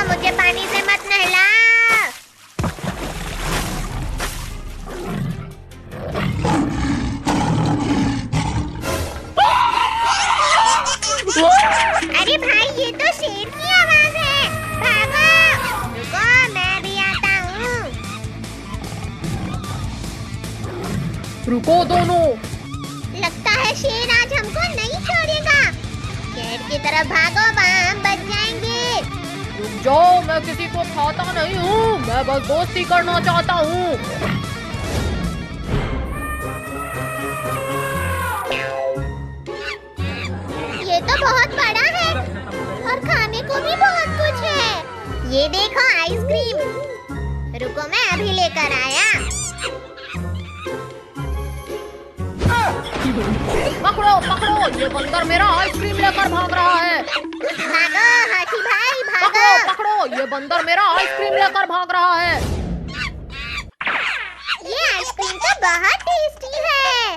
मुझे पानी से मत नहला। अरे भाई, ये तो शेर की आवाज है। भागो। रुको, मैं भी आता हूँ। रुको दोनों। लगता है शेर आज हमको नहीं छोड़ेगा। शेर की तरफ भागो, वहाँ हम बच जाएंगे। रुक जाओ, मैं किसी को खाता नहीं हूँ, मैं बस दोस्ती करना चाहता हूँ। ये तो बहुत बड़ा है और खाने को भी बहुत कुछ है। ये देखो आइसक्रीम। रुको, मैं अभी लेकर आया। पकड़ो पकड़ो, ये बंदर मेरा आइसक्रीम लेकर भाग रहा है। भागो हाथी भाई, भागो। पकड़ो पकड़ो, ये बंदर मेरा आइसक्रीम लेकर भाग रहा है। ये आइसक्रीम तो बहुत टेस्टी है।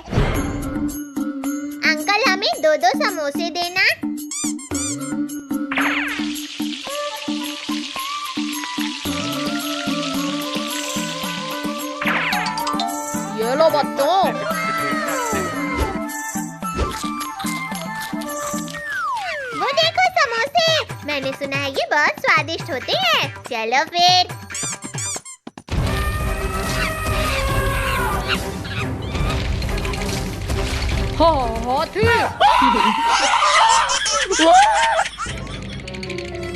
अंकल, हमें 2-2 समोसे देना। ये लो बच्चों। वो देखो समोसे। मैंने सुना है ये बहुत स्वादिष्ट होते हैं। चलो फिर। हाँ हाथी।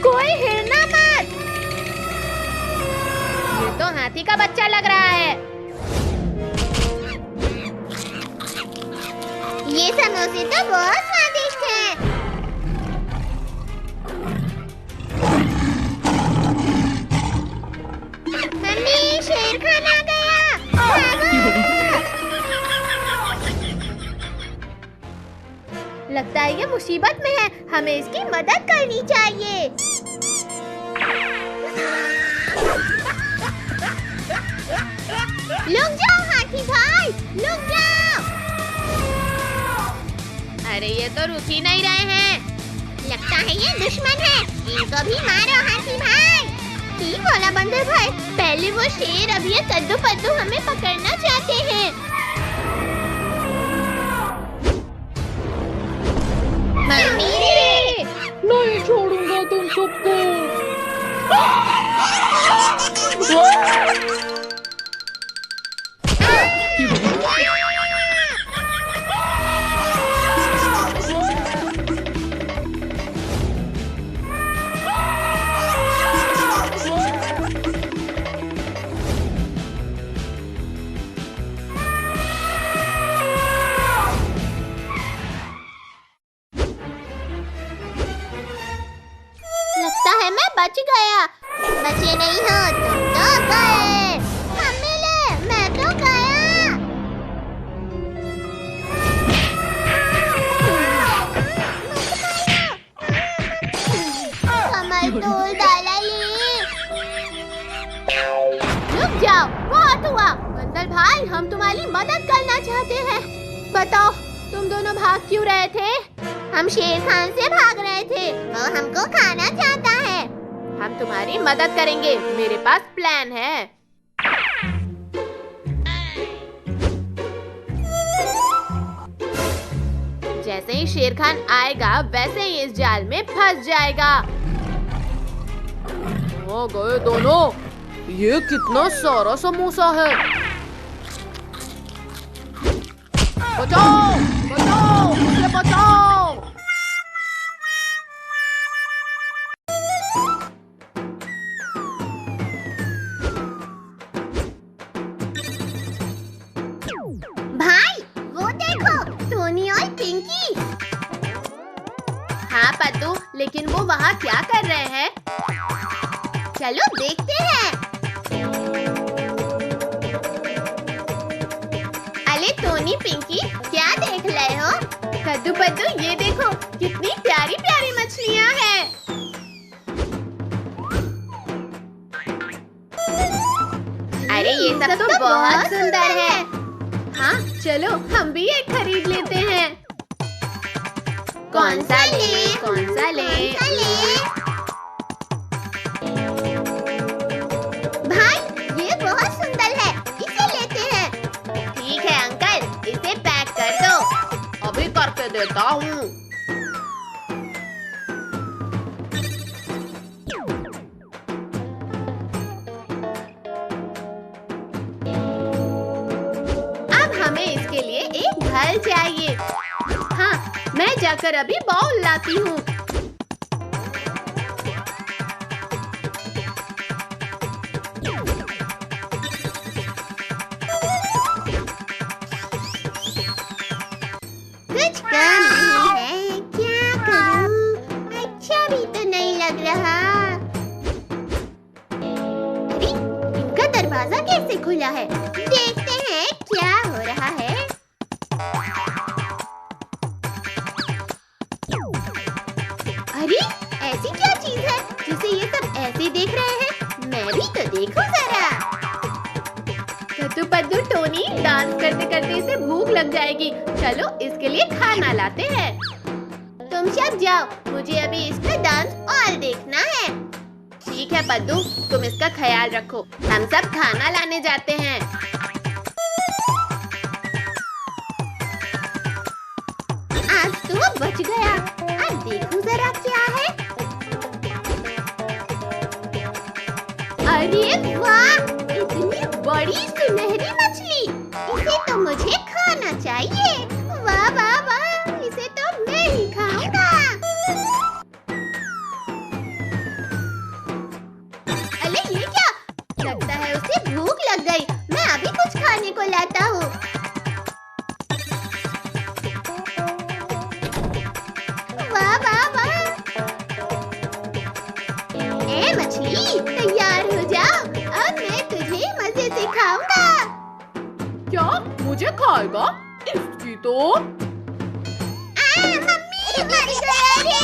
कोई हिलना मत। ये तो हाथी का बच्चा लग रहा है। ये समोसे तो बहुत स्वादिष्ट हैं। मम्मी, शेर खान आ गया। भागो। लगता है ये मुसीबत में है। हमें इसकी मदद करनी चाहिए। रुक जाओ हाथी भाई, रुक जाओ। अरे ये तो रुक ही नहीं रहे हैं। लगता है ये दुश्मन है। इनको भी मारो हाथी भाई। ठीक बोला बंदर भाई। पहले वो शेर, अब ये कद्दू पद्दू हमें पकड़ना चाहते हैं। मम्मी, नहीं छोड़ूंगा तुम सबको। लगता है मैं बच गया। बचे नहीं हो तुम तो गए। मम्मी ले, मैं तो गया। कमर तोड़ डाला ये। रुक जाओ, बहुत हुआ। बंदर भाई, हम तुम्हारी मदद करना चाहते हैं। बताओ, तुम दोनों भाग क्यों रहे थे? हम शेर खान से भाग रहे थे। वो हमको खाना चाहता है। हम तुम्हारी मदद करेंगे, मेरे पास प्लान है। जैसे ही शेर खान आएगा, वैसे ही इस जाल में फंस जाएगा। हो गए दोनों। ये कितना सारा समोसा है। बचाओ बचाओ, मुझे बचाओ। भाई, वो देखो, टोनी और पिंकी। हाँ पत्तू, लेकिन वो वहाँ क्या कर रहे हैं? चलो देखते हैं। अरे टोनी, पिंकी, क्या देख रहे हो? कद्दू पद्दू, ये देखो कितनी प्यारी प्यारी मछलियाँ हैं। अरे ये सब तो बहुत सुंदर है। हाँ चलो, हम भी एक खरीद लेते हैं। कौन सा ले? कौन सा ले? आता हूँ। अब हमें इसके लिए एक घर चाहिए। हाँ, मैं जाकर अभी बाउल लाती हूँ। कुछ काम नहीं है, क्या करूं? अच्छा भी तो नहीं लग रहा। अरे, इनका दरवाजा कैसे खुला है? देखते हैं क्या हो रहा है। अरे, ऐसी क्या चीज है जिसे ये सब ऐसे देख रहे हैं? मैं भी तो देखूं जरा। कद्दू पद्दू टोनी, डांस करते करते इसे भूख लग जाएगी। चलो इसके लिए खाना लाते हैं। तुम सब जाओ, मुझे अभी इसका डांस और देखना है। ठीक है पद्दू, तुम इसका ख्याल रखो। हम सब खाना लाने जाते हैं। आज तो बच गया। अब देखो जरा क्या है। अरे वाह, इतनी बड़ी सुनहरी मछली। इसे तो मुझे खाना चाहिए। वाह वाह वाह, इसे तो मैं ही खाऊंगा। अरे ये क्या? लगता है उसे भूख लग गई। मैं अभी कुछ खाने को लाता हूँ। वाह वाह वाह। ए मछली, तैयार हो जाओ। अब मैं तुझे मजे से खाऊंगा। क्या मुझे खाएगा? इसकी तो मम्मी, मर गया रे।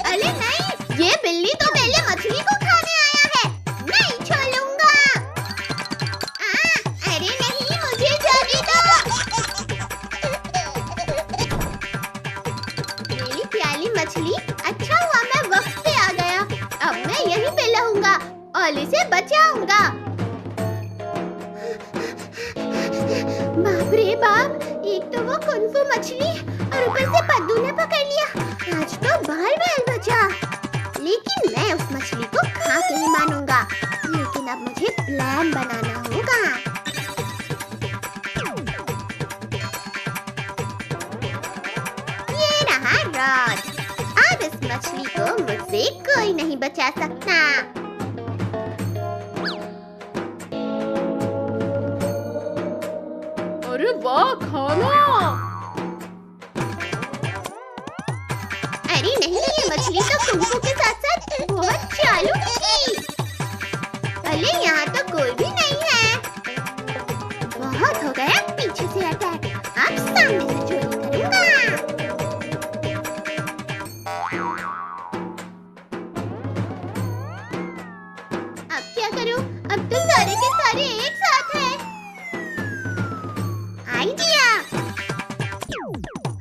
अरे नहीं, ये बिल्ली तो पहले मछली को खाने आया है। नहीं छोड़ूंगा। अरे नहीं, मुझे जाने दो। मेरी प्याली मछली, अच्छा हुआ मैं वक्त पे आ गया। अब मैं यहीं पे रहूंगा और इसे बचाऊंगा। बाप रे बाप, एक तो वो कुनफू मछली और ऊपर से पद्दू ने पकड़ लिया। आज तो बाल बाल बचा। लेकिन मैं उस मछली को खा के ही मानूंगा। लेकिन अब मुझे प्लान बनाना होगा। ये रहा रॉड। अब इस मछली को मुझसे कोई नहीं बचा सकता। अरे वाह, खाना। अरे नहीं, ये मछली तो कुनफू के साथ साथ बहुत चालू थी। अरे यहाँ तो कोई भी नहीं है। बहुत हो गया पीछे से अटैक। अब सामने से चोरी करूंगा। अब क्या करूं? अब तो सारे के सारे एक साथ हैं। आइडिया!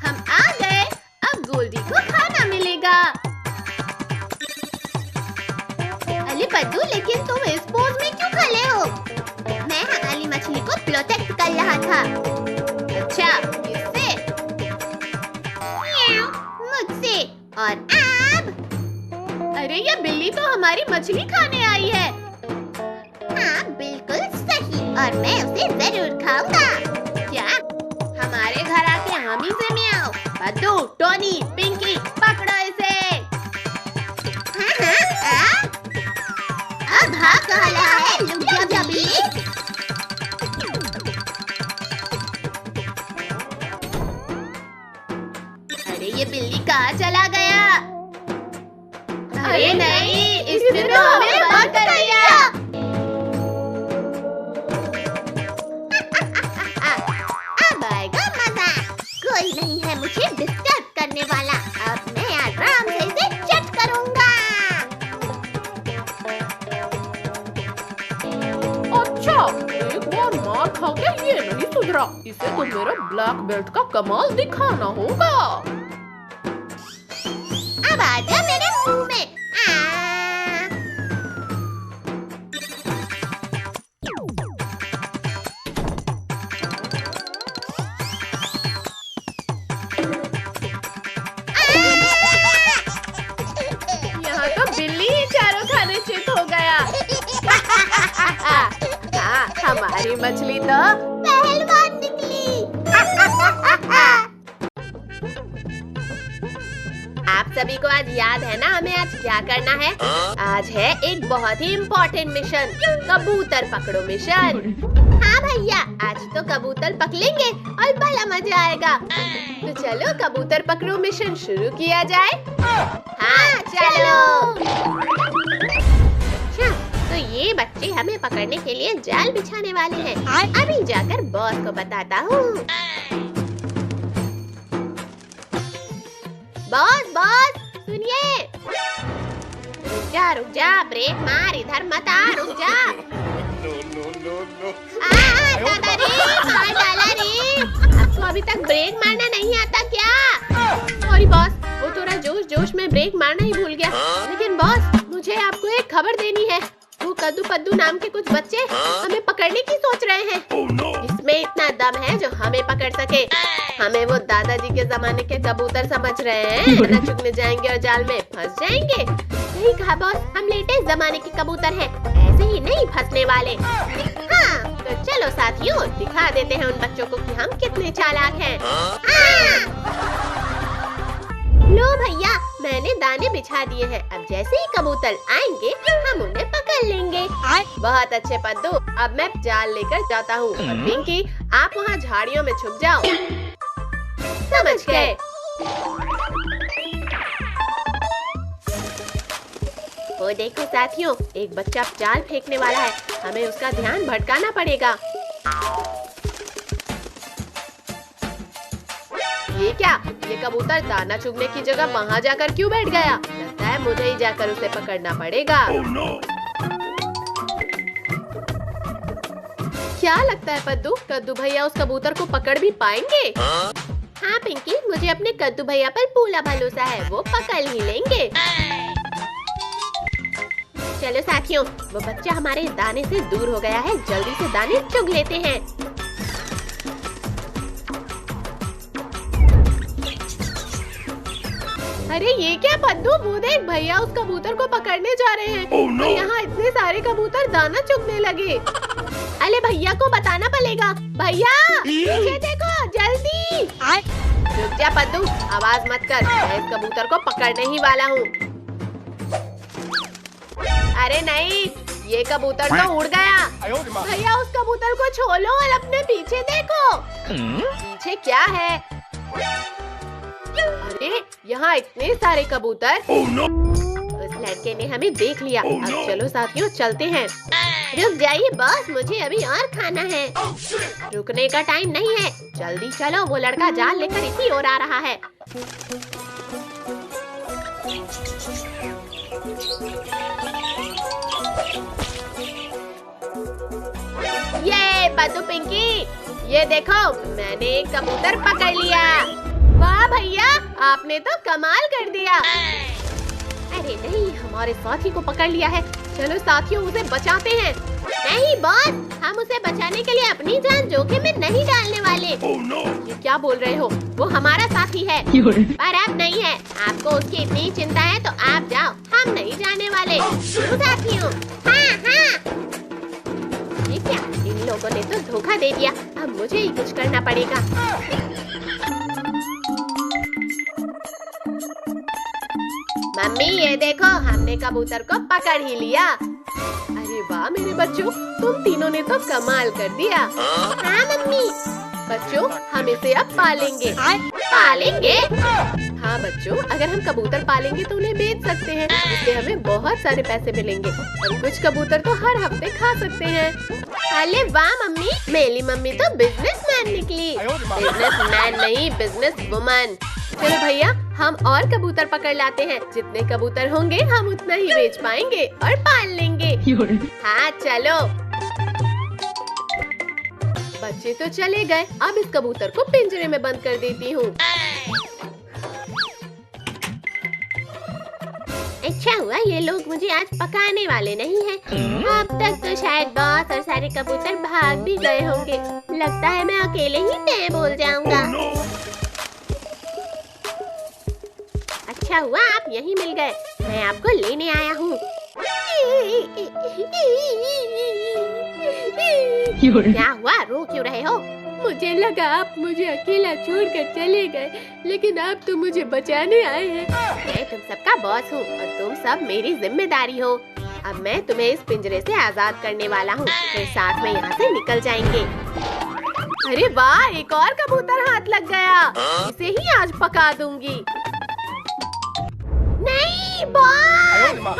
हम आ गए। अब गोल्डी को खाना मिलेगा। अरे पद्दू, लेकिन तुम इस पोज में क्यों खड़े हो? मैं हमारी मछली को प्रोटेक्ट कर रहा था। अच्छा, किससे? म्याऊ, मुझसे। और अब? अरे ये बिल्ली तो हमारी मछली खाने आई है। हाँ बिल्कुल सही, और मैं उसे जरूर खाऊंगा। क्या? हमारे घर आके हम ही से म्याऊ। पद्दू, टोनी, पिंकी, पकड़ो इसे। हाँ, अब भाग कहाँ रहा है? लुक जा बिल्ली। अरे ये बिल्ली कहाँ चला गया? अरे नहीं, इसने तो हमें बंद कर दिया। अब आएगा मजा। कोई नहीं है मुझे डिस्टर्ब करने वाला। अब मैं आराम से इसे चट करूंगा। अच्छा, एक बार मार खा के ये नहीं सुधरा। इसे तो मेरा ब्लैक बेल्ट का कमाल दिखाना होगा। अब आजा मेरे मुंह में। बिल्ली चारों खाने चित हो गया। हाँ, हमारी मछली तो पहलवान निकली। आप सभी को आज याद है ना हमें आज क्या करना है? आज है एक बहुत ही इम्पोर्टेंट मिशन, कबूतर पकड़ो मिशन। हाँ भैया, आज तो कबूतर पकड़ेंगे और बड़ा मजा आएगा। तो चलो कबूतर पकड़ो मिशन शुरू किया जाए। हाँ चलो। अच्छा, तो ये बच्चे हमें पकड़ने के लिए जाल बिछाने वाले हैं। अभी जाकर बॉस को बताता हूँ। बॉस सुनिए। रुक जा ब्रेक मार, इधर मत आ, रुक जा। दादा रे, मार डाला रे। आपको अभी तक ब्रेक मारना नहीं आता क्या? सॉरी बॉस, वो थोड़ा जोश में ब्रेक मारना ही भूल गया। लेकिन बॉस, मुझे आपको एक खबर देनी है। वो कद्दू पद्दू नाम के कुछ बच्चे हमें पकड़ने की सोच रहे हैं। इसमें इतना दम है जो हमें पकड़ सके। हमें वो दादाजी के जमाने के कबूतर समझ रहे हैं, ना चुगने जाएंगे और जाल में फंस जाएंगे। सही कहा बॉस, हम लेटेस्ट जमाने के कबूतर हैं, ऐसे ही नहीं फंसने वाले। हाँ, तो चलो साथियों, दिखा देते हैं उन बच्चों को कि हम कितने चालाक हैं। लो भैया, मैंने दाने बिछा दिए हैं। अब जैसे ही कबूतर आएंगे हम उन्हें पकड़ लेंगे। बहुत अच्छे पद्दू, अब मैं जाल लेकर जाता हूँ। पिंकी, आप वहाँ झाड़ियों में छुप जाओ। समझ गए। वो देखो साथियों, एक बच्चा जाल फेंकने वाला है। हमें उसका ध्यान भटकाना पड़ेगा। ये क्या? ये कबूतर दाना चुगने की जगह वहाँ जाकर क्यों बैठ गया? लगता है मुझे ही जाकर उसे पकड़ना पड़ेगा। क्या लगता है पद्दू, कद्दू भैया उस कबूतर को पकड़ भी पाएंगे? हाँ पिंकी, मुझे अपने कद्दू भैया पर पूरा भरोसा है, वो पकड़ ही लेंगे। चलो साथियों, वो बच्चा हमारे दाने से दूर हो गया है, जल्दी से दाने चुग लेते हैं। अरे ये क्या पद्दू, वो देख भैया उस कबूतर को पकड़ने जा रहे हैं। और यहाँ इतने सारे कबूतर दाना चुगने लगे। अरे भैया को बताना पड़ेगा। भैया पीछे देखो जल्दी। रुक जा पद्दू, आवाज मत कर, मैं इस कबूतर को पकड़ने ही वाला हूँ। अरे नहीं, ये कबूतर तो उड़ गया। भैया उस कबूतर को छोड़ो और अपने पीछे देखो। पीछे क्या है? अरे यहाँ इतने सारे कबूतर। उस लड़के ने हमें देख लिया। अब चलो साथियों चलते हैं। रुक जाइए बॉस, मुझे अभी और खाना है। रुकने का टाइम नहीं है, जल्दी चलो, वो लड़का जाल लेकर इसी ओर आ रहा है। ये पद्दू पिंकी, ये देखो मैंने एक कबूतर पकड़ लिया। वाह भैया, आपने तो कमाल कर दिया। अरे नहीं, हमारे साथी को पकड़ लिया है। चलो साथियों उसे बचाते हैं। नहीं बॉस, हम उसे बचाने के लिए अपनी जान जोखिम में नहीं डालने वाले। ये क्या बोल रहे हो? वो हमारा साथी है। पर अब नहीं है। आपको उसकी इतनी चिंता है तो आप जाओ, हम नहीं जाने वाले। साथियों, हाँ हाँ। ये क्या, इन लोगों ने तो धोखा दे दिया। अब मुझे ही कुछ करना पड़ेगा। मम्मी ये देखो, हमने कबूतर को पकड़ ही लिया। अरे वाह मेरे बच्चों, तुम तीनों ने तो कमाल कर दिया। हाँ मम्मी। बच्चों, हम इसे अब पालेंगे। पालेंगे? हाँ बच्चों, अगर हम कबूतर पालेंगे तो उन्हें बेच सकते हैं, इससे हमें बहुत सारे पैसे मिलेंगे और कुछ कबूतर तो हर हफ्ते खा सकते हैं। अरे वाह मम्मी, मेरी मम्मी तो बिजनेसमैन निकली। बिजनेसमैन नहीं, बिजनेस वुमन। चलो भैया, हम और कबूतर पकड़ लाते हैं। जितने कबूतर होंगे हम उतना ही बेच पाएंगे और पाल लेंगे। हाँ चलो। बच्चे तो चले गए, अब इस कबूतर को पिंजरे में बंद कर देती हूँ। अच्छा हुआ ये लोग मुझे आज पकाने वाले नहीं हैं। अब तक तो शायद बॉस और सारे कबूतर भाग भी गए होंगे। लगता है मैं अकेले ही तय बोल जाऊंगा। अच्छा हुआ आप यहीं मिल गए। मैं आपको लेने आया हूँ। क्या हुआ, रो क्यों रहे हो? मुझे लगा आप मुझे अकेला छोड़कर चले गए, लेकिन आप तो मुझे बचाने आए हैं। मैं तुम सबका बॉस हूँ और तुम सब मेरी जिम्मेदारी हो। अब मैं तुम्हें इस पिंजरे से आजाद करने वाला हूँ, फिर साथ में यहाँ से निकल जाएंगे। अरे वाह, एक और कबूतर हाथ लग गया। इसे ही आज पका दूंगी। नहीं बॉस।